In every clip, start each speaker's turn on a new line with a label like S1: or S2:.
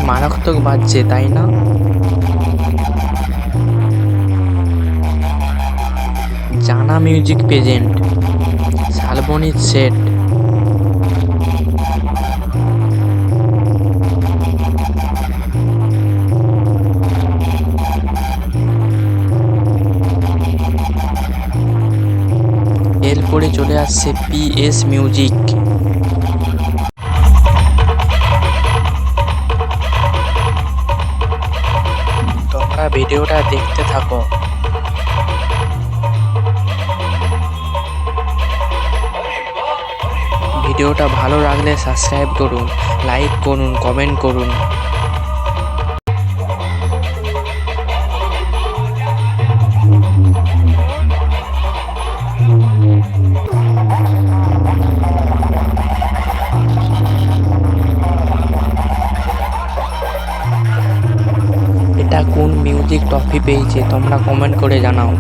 S1: মারাত্মক বাজছে, তাই না? জানা মিউজিক প্রেজেন্ট, শালবনির সেট। এরপরে চলে আসছে পিএস মিউজিক। তোমরা ভিডিওটা দেখতে থাকো। ভিডিওটা ভালো লাগলে সাবস্ক্রাইব করুন, লাইক করুন, কমেন্ট করুন। এটা কোন মিউজিক ট্রফি পেয়েছে তোমরা কমেন্ট করে জানাও।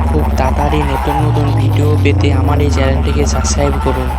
S1: খুব তাড়াতাড়ি নতুন নতুন ভিডিও পেতে আমার এই চ্যানেলটিকে সাবস্ক্রাইব করুন।